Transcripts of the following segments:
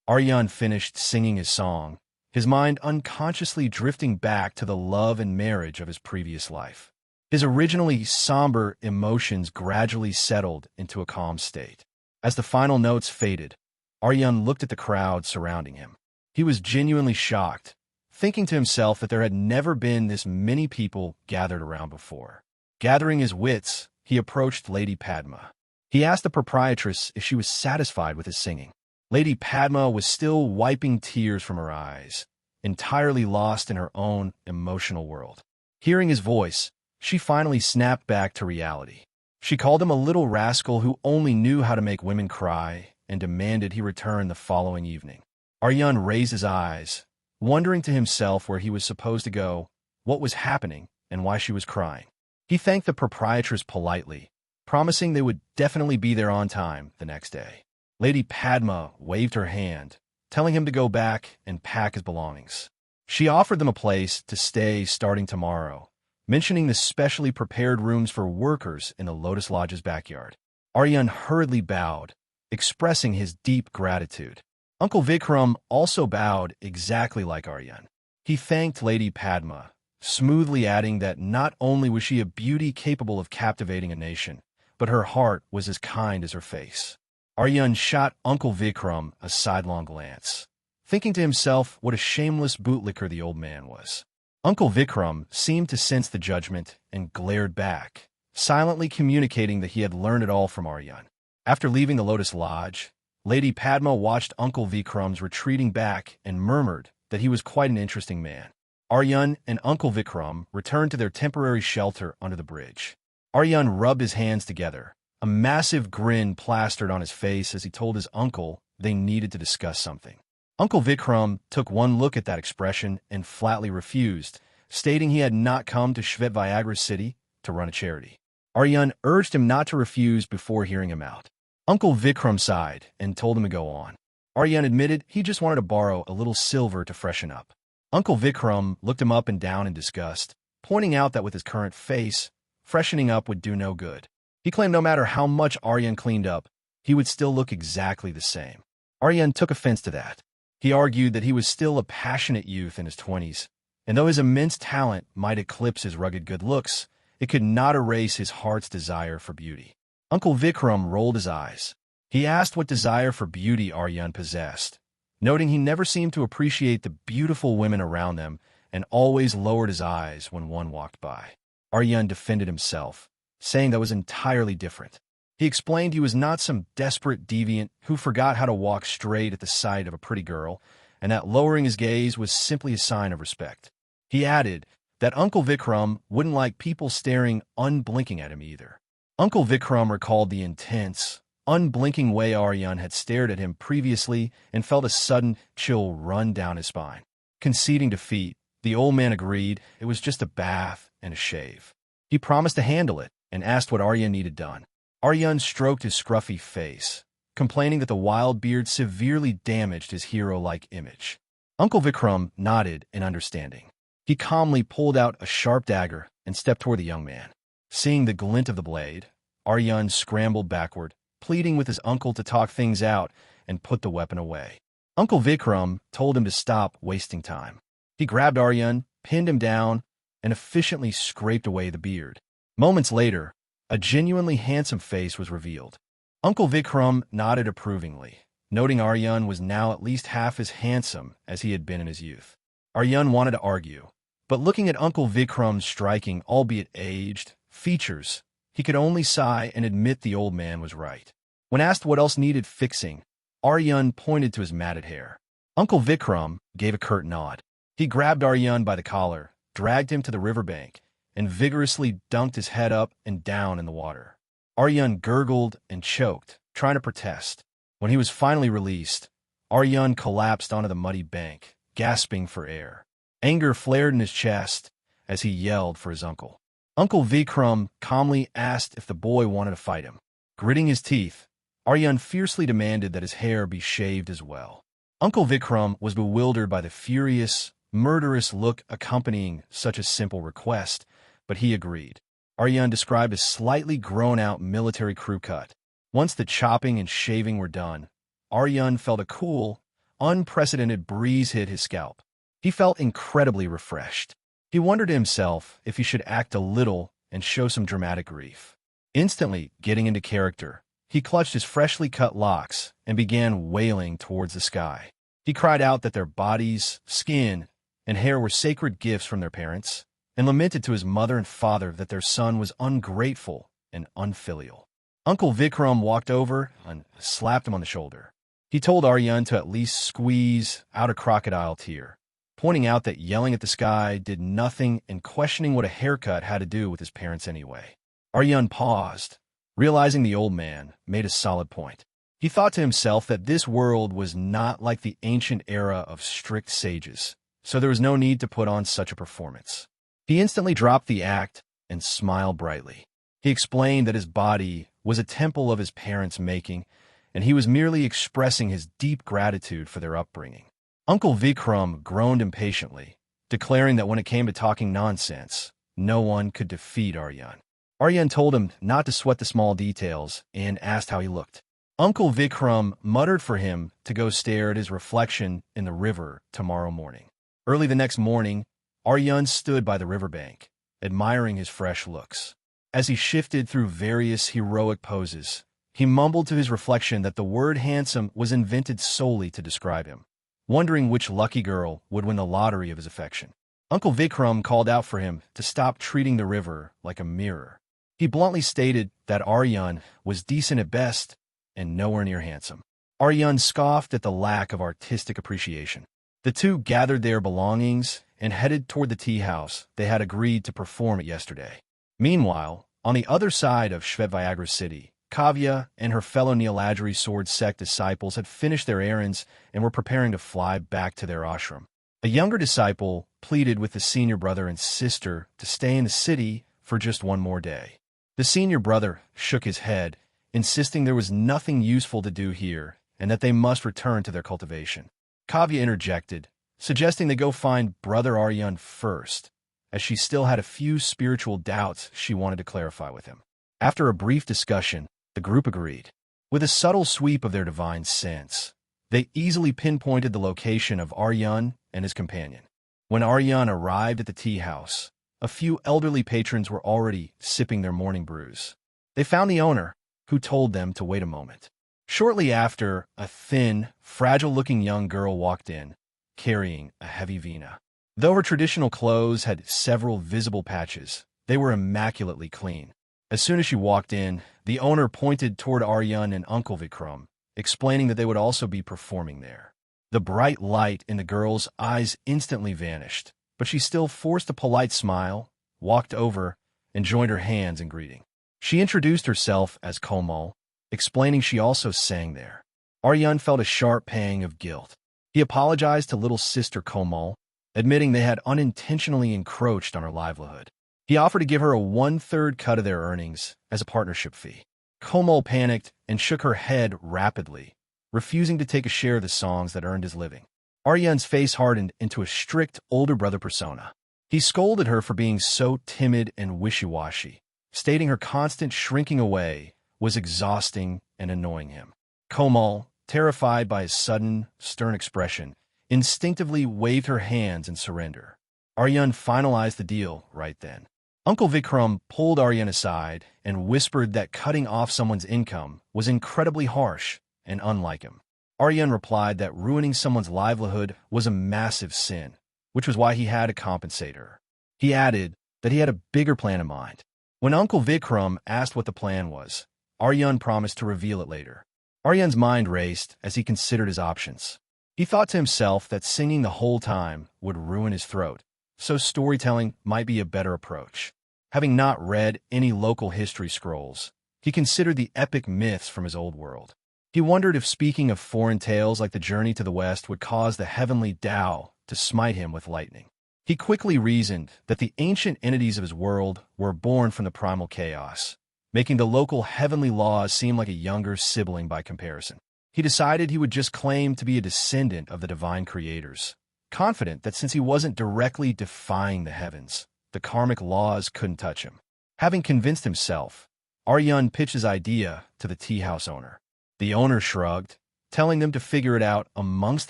Aaryan finished singing his song, his mind unconsciously drifting back to the love and marriage of his previous life. His originally somber emotions gradually settled into a calm state. As the final notes faded, Aaryan looked at the crowd surrounding him. He was genuinely shocked, thinking to himself that there had never been this many people gathered around before. Gathering his wits, he approached Lady Padma. He asked the proprietress if she was satisfied with his singing. Lady Padma was still wiping tears from her eyes, entirely lost in her own emotional world. Hearing his voice, she finally snapped back to reality. She called him a little rascal who only knew how to make women cry and demanded he return the following evening. Aaryan raised his eyes, wondering to himself where he was supposed to go, what was happening, and why she was crying. He thanked the proprietress politely, promising they would definitely be there on time the next day. Lady Padma waved her hand, telling him to go back and pack his belongings. She offered them a place to stay starting tomorrow, mentioning the specially prepared rooms for workers in the Lotus Lodge's backyard. Aaryan hurriedly bowed, expressing his deep gratitude. Uncle Vikram also bowed exactly like Aaryan. He thanked Lady Padma, smoothly adding that not only was she a beauty capable of captivating a nation, but her heart was as kind as her face. Aaryan shot Uncle Vikram a sidelong glance, thinking to himself what a shameless bootlicker the old man was. Uncle Vikram seemed to sense the judgment and glared back, silently communicating that he had learned it all from Aaryan. After leaving the Lotus Lodge, Lady Padma watched Uncle Vikram's retreating back and murmured that he was quite an interesting man. Aaryan and Uncle Vikram returned to their temporary shelter under the bridge. Aaryan rubbed his hands together, a massive grin plastered on his face as he told his uncle they needed to discuss something. Uncle Vikram took one look at that expression and flatly refused, stating he had not come to Shvet Viagra City to run a charity. Aaryan urged him not to refuse before hearing him out. Uncle Vikram sighed and told him to go on. Aaryan admitted he just wanted to borrow a little silver to freshen up. Uncle Vikram looked him up and down in disgust, pointing out that with his current face, freshening up would do no good. He claimed no matter how much Aaryan cleaned up, he would still look exactly the same. Aaryan took offense to that. He argued that he was still a passionate youth in his 20s, and though his immense talent might eclipse his rugged good looks, it could not erase his heart's desire for beauty. Uncle Vikram rolled his eyes. He asked what desire for beauty Aaryan possessed, noting he never seemed to appreciate the beautiful women around them and always lowered his eyes when one walked by. Aaryan defended himself, saying that was entirely different. He explained he was not some desperate deviant who forgot how to walk straight at the sight of a pretty girl, and that lowering his gaze was simply a sign of respect. He added that Uncle Vikram wouldn't like people staring unblinking at him either. Uncle Vikram recalled the intense, unblinking way Aaryan had stared at him previously and felt a sudden chill run down his spine. Conceding defeat, the old man agreed it was just a bath and a shave. He promised to handle it and asked what Aaryan needed done. Aaryan stroked his scruffy face, complaining that the wild beard severely damaged his hero-like image. Uncle Vikram nodded in understanding. He calmly pulled out a sharp dagger and stepped toward the young man. Seeing the glint of the blade, Aaryan scrambled backward, pleading with his uncle to talk things out and put the weapon away. Uncle Vikram told him to stop wasting time. He grabbed Aaryan, pinned him down, and efficiently scraped away the beard. Moments later, a genuinely handsome face was revealed. Uncle Vikram nodded approvingly, noting Aaryan was now at least half as handsome as he had been in his youth. Aaryan wanted to argue, but looking at Uncle Vikram's striking, albeit aged, features, he could only sigh and admit the old man was right. When asked what else needed fixing, Aaryan pointed to his matted hair. Uncle Vikram gave a curt nod. He grabbed Aaryan by the collar, dragged him to the riverbank, and vigorously dunked his head up and down in the water. Aaryan gurgled and choked, trying to protest. When he was finally released, Aaryan collapsed onto the muddy bank, gasping for air. Anger flared in his chest as he yelled for his uncle. Uncle Vikram calmly asked if the boy wanted to fight him. Gritting his teeth, Aaryan fiercely demanded that his hair be shaved as well. Uncle Vikram was bewildered by the furious, murderous look accompanying such a simple request, but he agreed. Aaryan described a slightly grown-out military crew cut. Once the chopping and shaving were done, Aaryan felt a cool, unprecedented breeze hit his scalp. He felt incredibly refreshed. He wondered to himself if he should act a little and show some dramatic grief. Instantly getting into character, he clutched his freshly cut locks and began wailing towards the sky. He cried out that their bodies, skin, and hair were sacred gifts from their parents, and lamented to his mother and father that their son was ungrateful and unfilial. Uncle Vikram walked over and slapped him on the shoulder. He told Aaryan to at least squeeze out a crocodile tear, pointing out that yelling at the sky did nothing and questioning what a haircut had to do with his parents anyway. Aaryan paused, realizing the old man made a solid point. He thought to himself that this world was not like the ancient era of strict sages, so there was no need to put on such a performance. He instantly dropped the act and smiled brightly. He explained that his body was a temple of his parents' making, and he was merely expressing his deep gratitude for their upbringing. Uncle Vikram groaned impatiently, declaring that when it came to talking nonsense, no one could defeat Aaryan. Aaryan told him not to sweat the small details and asked how he looked. Uncle Vikram muttered for him to go stare at his reflection in the river tomorrow morning. Early the next morning, Aaryan stood by the riverbank, admiring his fresh looks. As he shifted through various heroic poses, he mumbled to his reflection that the word handsome was invented solely to describe him, wondering which lucky girl would win the lottery of his affection. Uncle Vikram called out for him to stop treating the river like a mirror. He bluntly stated that Aaryan was decent at best and nowhere near handsome. Aaryan scoffed at the lack of artistic appreciation. The two gathered their belongings and headed toward the tea house they had agreed to perform at yesterday. Meanwhile, on the other side of Shvetviagra city, Kavya and her fellow Neeladri sword sect disciples had finished their errands and were preparing to fly back to their ashram. A younger disciple pleaded with the senior brother and sister to stay in the city for just one more day. The senior brother shook his head, insisting there was nothing useful to do here and that they must return to their cultivation. Kavya interjected, suggesting they go find Brother Aaryan first, as she still had a few spiritual doubts she wanted to clarify with him. After a brief discussion, the group agreed. With a subtle sweep of their divine sense, they easily pinpointed the location of Aaryan and his companion. When Aaryan arrived at the tea house, a few elderly patrons were already sipping their morning brews. They found the owner, who told them to wait a moment. Shortly after, a thin, fragile-looking young girl walked in, carrying a heavy veena. Though her traditional clothes had several visible patches, they were immaculately clean. As soon as she walked in, the owner pointed toward Aaryan and Uncle Vikram, explaining that they would also be performing there. The bright light in the girl's eyes instantly vanished, but she still forced a polite smile, walked over, and joined her hands in greeting. She introduced herself as Komal, explaining she also sang there. Aaryan felt a sharp pang of guilt. He apologized to little sister Komal, admitting they had unintentionally encroached on her livelihood. He offered to give her a one-third cut of their earnings as a partnership fee. Komal panicked and shook her head rapidly, refusing to take a share of the songs that earned his living. Aaryan's face hardened into a strict older brother persona. He scolded her for being so timid and wishy-washy, stating her constant shrinking away was exhausting and annoying him. Komal, terrified by his sudden, stern expression, instinctively waved her hands in surrender. Aaryan finalized the deal right then. Uncle Vikram pulled Aaryan aside and whispered that cutting off someone's income was incredibly harsh and unlike him. Aaryan replied that ruining someone's livelihood was a massive sin, which was why he had to compensate her. He added that he had a bigger plan in mind. When Uncle Vikram asked what the plan was, Aaryan promised to reveal it later. Aaryan's mind raced as he considered his options. He thought to himself that singing the whole time would ruin his throat, so storytelling might be a better approach. Having not read any local history scrolls, he considered the epic myths from his old world. He wondered if speaking of foreign tales like the journey to the west would cause the heavenly Tao to smite him with lightning. He quickly reasoned that the ancient entities of his world were born from the primal chaos, making the local heavenly laws seem like a younger sibling by comparison. He decided he would just claim to be a descendant of the divine creators, confident that since he wasn't directly defying the heavens, the karmic laws couldn't touch him. Having convinced himself, Aaryan pitched his idea to the tea house owner. The owner shrugged, telling them to figure it out amongst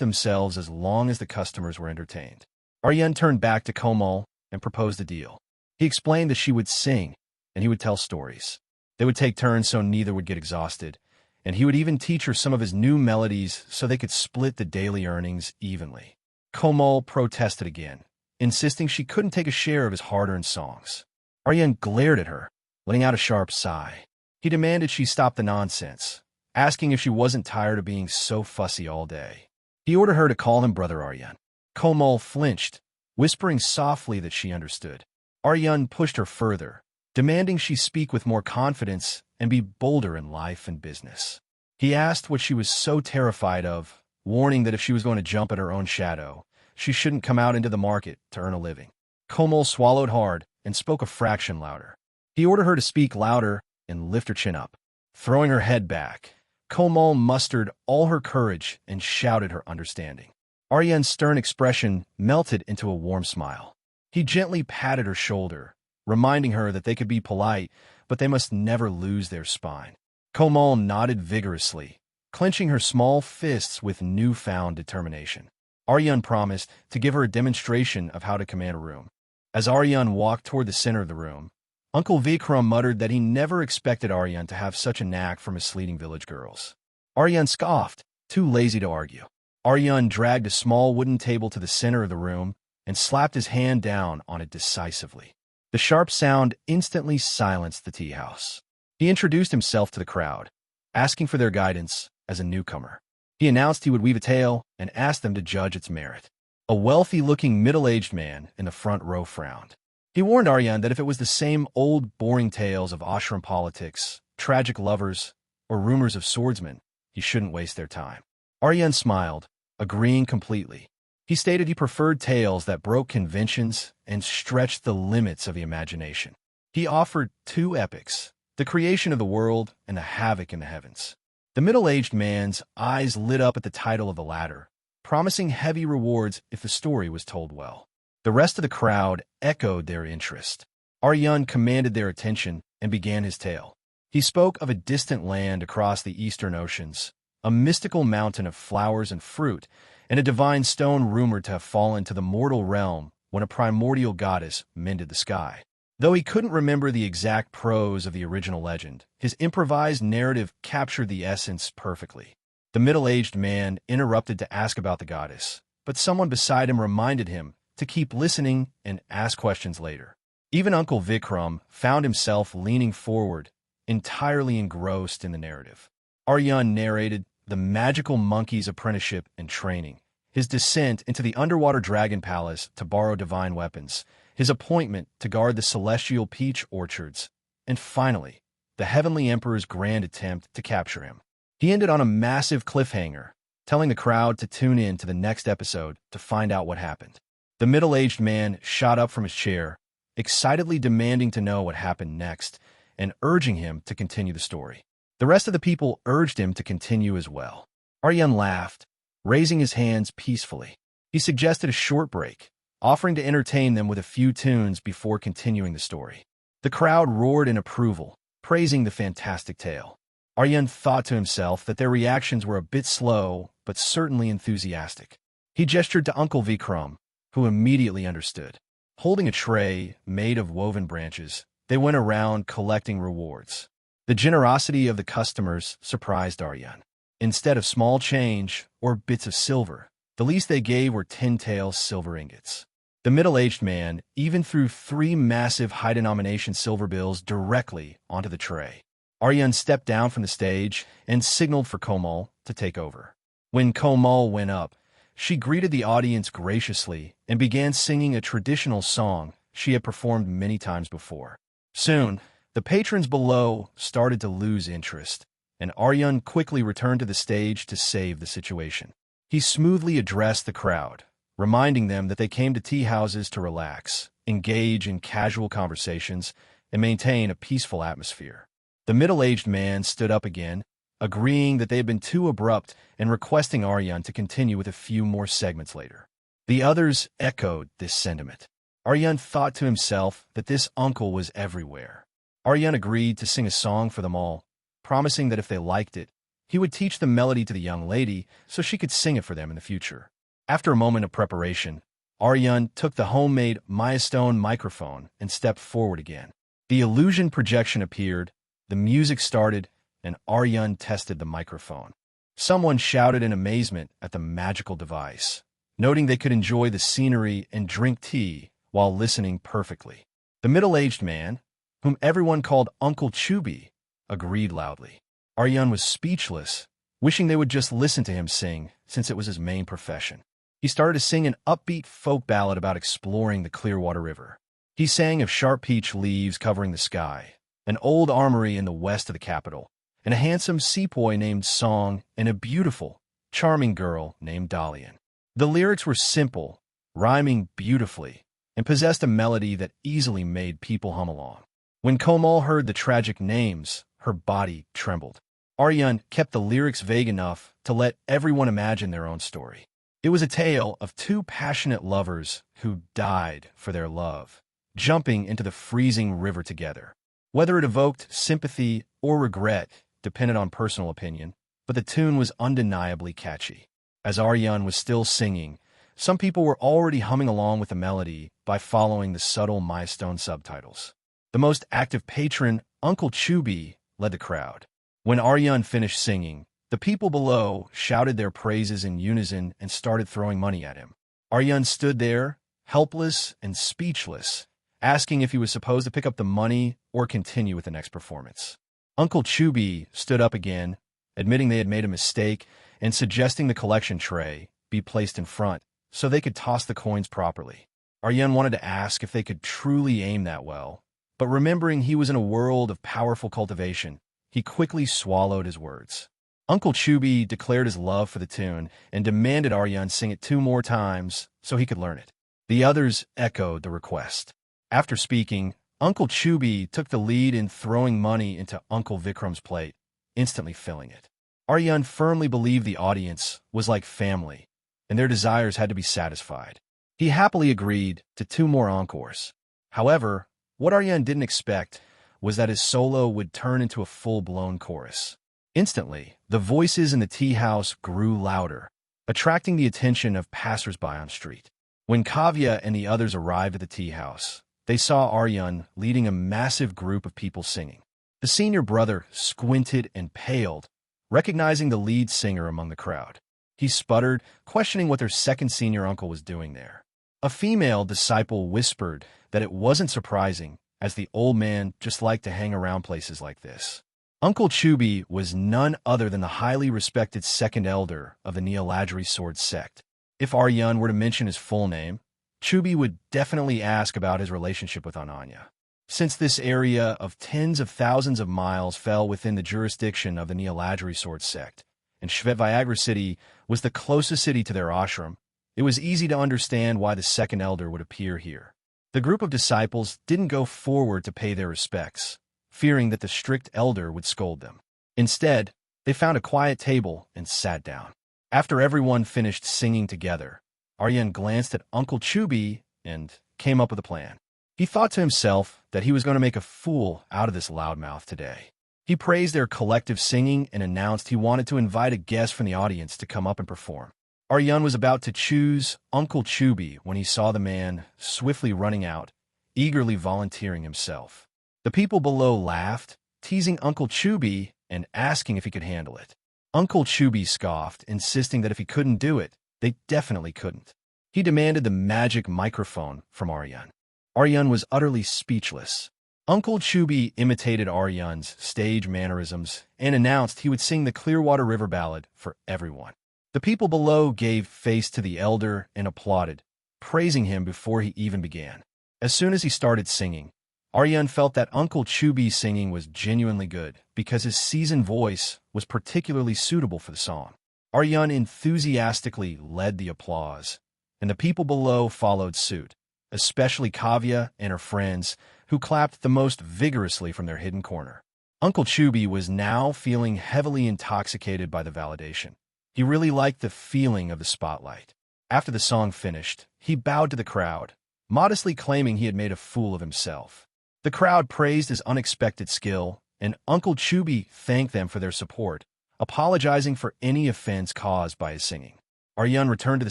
themselves as long as the customers were entertained. Aaryan turned back to Choubey and proposed a deal. He explained that she would sing, and he would tell stories. They would take turns so neither would get exhausted, and he would even teach her some of his new melodies so they could split the daily earnings evenly. Choubey protested again, insisting she couldn't take a share of his hard-earned songs. Aaryan glared at her, letting out a sharp sigh. He demanded she stop the nonsense, asking if she wasn't tired of being so fussy all day. He ordered her to call him Brother Aaryan. Choubey flinched, whispering softly that she understood. Aaryan pushed her further, demanding she speak with more confidence and be bolder in life and business. He asked what she was so terrified of, warning that if she was going to jump at her own shadow, she shouldn't come out into the market to earn a living. Choubey swallowed hard and spoke a fraction louder. He ordered her to speak louder and lift her chin up. Throwing her head back, Choubey mustered all her courage and shouted her understanding. Aaryan's stern expression melted into a warm smile. He gently patted her shoulder, reminding her that they could be polite, but they must never lose their spine. Choubey nodded vigorously, clenching her small fists with newfound determination. Aaryan promised to give her a demonstration of how to command a room. As Aaryan walked toward the center of the room, Uncle Vikram muttered that he never expected Aaryan to have such a knack for misleading village girls. Aaryan scoffed, too lazy to argue. Aaryan dragged a small wooden table to the center of the room and slapped his hand down on it decisively. The sharp sound instantly silenced the tea house. He introduced himself to the crowd, asking for their guidance as a newcomer. He announced he would weave a tale and asked them to judge its merit. A wealthy-looking middle-aged man in the front row frowned. He warned Aaryan that if it was the same old, boring tales of ashram politics, tragic lovers, or rumors of swordsmen, he shouldn't waste their time. Aaryan smiled, agreeing completely. He stated he preferred tales that broke conventions and stretched the limits of the imagination. He offered two epics, the creation of the world and the havoc in the heavens. The middle-aged man's eyes lit up at the title of the latter, promising heavy rewards if the story was told well. The rest of the crowd echoed their interest. Aaryan commanded their attention and began his tale. He spoke of a distant land across the eastern oceans, a mystical mountain of flowers and fruit, and a divine stone rumored to have fallen to the mortal realm when a primordial goddess mended the sky. Though he couldn't remember the exact prose of the original legend, his improvised narrative captured the essence perfectly. The middle-aged man interrupted to ask about the goddess, but someone beside him reminded him to keep listening and ask questions later. Even Uncle Vikram found himself leaning forward, entirely engrossed in the narrative. Aaryan narrated the magical monkey's apprenticeship and training, his descent into the underwater dragon palace to borrow divine weapons, his appointment to guard the celestial peach orchards, and finally, the Heavenly Emperor's grand attempt to capture him. He ended on a massive cliffhanger, telling the crowd to tune in to the next episode to find out what happened. The middle-aged man shot up from his chair, excitedly demanding to know what happened next, and urging him to continue the story. The rest of the people urged him to continue as well. Aaryan laughed, raising his hands peacefully. He suggested a short break, offering to entertain them with a few tunes before continuing the story. The crowd roared in approval, praising the fantastic tale. Aaryan thought to himself that their reactions were a bit slow, but certainly enthusiastic. He gestured to Uncle Vikram, who immediately understood. Holding a tray made of woven branches, they went around collecting rewards. The generosity of the customers surprised Aaryan. Instead of small change or bits of silver, the least they gave were 10 silver ingots. The middle-aged man even threw 3 massive high-denomination silver bills directly onto the tray. Aaryan stepped down from the stage and signaled for Choubey to take over. When Choubey went up, she greeted the audience graciously and began singing a traditional song she had performed many times before. Soon, the patrons below started to lose interest, and Aaryan quickly returned to the stage to save the situation. He smoothly addressed the crowd, reminding them that they came to tea houses to relax, engage in casual conversations, and maintain a peaceful atmosphere. The middle-aged man stood up again, agreeing that they had been too abrupt and requesting Aaryan to continue with a few more segments later. The others echoed this sentiment. Aaryan thought to himself that this uncle was everywhere. Aaryan agreed to sing a song for them all, promising that if they liked it, He would teach the melody to the young lady so she could sing it for them in the future. After a moment of preparation, Aaryan took the homemade Milestone microphone and stepped forward again. The illusion projection appeared, the music started, and Aaryan tested the microphone. Someone shouted in amazement at the magical device, noting they could enjoy the scenery and drink tea while listening perfectly. The middle-aged man, whom everyone called Uncle Choubey, agreed loudly. Aaryan was speechless, wishing they would just listen to him sing, since it was his main profession. He started to sing an upbeat folk ballad about exploring the Clearwater River. He sang of sharp peach leaves covering the sky, an old armory in the west of the capital, and a handsome sepoy named Song, and a beautiful, charming girl named Dalian. The lyrics were simple, rhyming beautifully, and possessed a melody that easily made people hum along. When Komal heard the tragic names, her body trembled. Aaryan kept the lyrics vague enough to let everyone imagine their own story. It was a tale of two passionate lovers who died for their love, jumping into the freezing river together. Whether it evoked sympathy or regret depended on personal opinion, but the tune was undeniably catchy. As Aaryan was still singing, some people were already humming along with the melody by following the subtle milestone subtitles. The most active patron, Uncle Choubey, led the crowd. When Aaryan finished singing, the people below shouted their praises in unison and started throwing money at him. Aaryan stood there, helpless and speechless, asking if he was supposed to pick up the money or continue with the next performance. Uncle Choubey stood up again, admitting they had made a mistake and suggesting the collection tray be placed in front so they could toss the coins properly. Aaryan wanted to ask if they could truly aim that well, but remembering he was in a world of powerful cultivation, he quickly swallowed his words. Uncle Choubey declared his love for the tune and demanded Aaryan sing it 2 more times so he could learn it. The others echoed the request. After speaking, Uncle Choubey took the lead in throwing money into Uncle Vikram's plate, instantly filling it. Aaryan firmly believed the audience was like family, and their desires had to be satisfied. He happily agreed to 2 more encores. However, what Aaryan didn't expect was that his solo would turn into a full-blown chorus. Instantly, the voices in the tea house grew louder, attracting the attention of passers-by on the street. When Kavya and the others arrived at the tea house, they saw Aaryan leading a massive group of people singing. The senior brother squinted and paled, recognizing the lead singer among the crowd. He sputtered, questioning what their second senior uncle was doing there. A female disciple whispered that it wasn't surprising, as the old man just liked to hang around places like this. Uncle Choubey was none other than the highly respected second elder of the Neoladri sword sect. If Aaryan were to mention his full name, Choubey would definitely ask about his relationship with Ananya. Since this area of tens of thousands of miles fell within the jurisdiction of the Neoladri sword sect, and Shvet city was the closest city to their ashram, it was easy to understand why the second elder would appear here. The group of disciples didn't go forward to pay their respects, fearing that the strict elder would scold them. Instead, they found a quiet table and sat down. After everyone finished singing together, Aaryan glanced at Uncle Choubey and came up with a plan. He thought to himself that he was going to make a fool out of this loudmouth today. He praised their collective singing and announced he wanted to invite a guest from the audience to come up and perform. Aaryan was about to choose Uncle Choubey when he saw the man swiftly running out, eagerly volunteering himself. The people below laughed, teasing Uncle Choubey and asking if he could handle it. Uncle Choubey scoffed, insisting that if he couldn't do it, they definitely couldn't. He demanded the magic microphone from Aaryan. Aaryan was utterly speechless. Uncle Choubey imitated Aaryan's stage mannerisms and announced he would sing the Clearwater River Ballad for everyone. The people below gave face to the elder and applauded, praising him before he even began. As soon as he started singing, Aaryan felt that Uncle Choubey's singing was genuinely good because his seasoned voice was particularly suitable for the song. Aaryan enthusiastically led the applause, and the people below followed suit, especially Kavya and her friends, who clapped the most vigorously from their hidden corner. Uncle Choubey was now feeling heavily intoxicated by the validation. He really liked the feeling of the spotlight. After the song finished, he bowed to the crowd, modestly claiming he had made a fool of himself. The crowd praised his unexpected skill, and Uncle Choubey thanked them for their support, apologizing for any offense caused by his singing. Aaryan returned to the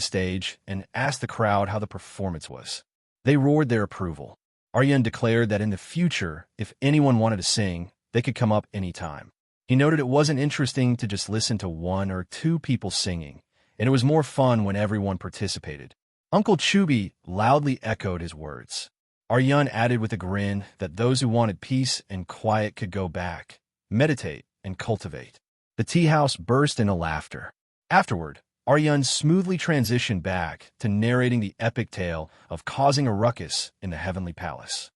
stage and asked the crowd how the performance was. They roared their approval. Aaryan declared that in the future, if anyone wanted to sing, they could come up anytime. He noted it wasn't interesting to just listen to one or two people singing, and it was more fun when everyone participated. Uncle Choubey loudly echoed his words. Aaryan added with a grin that those who wanted peace and quiet could go back, meditate, and cultivate. The teahouse burst into laughter. Afterward, Aaryan smoothly transitioned back to narrating the epic tale of causing a ruckus in the heavenly palace.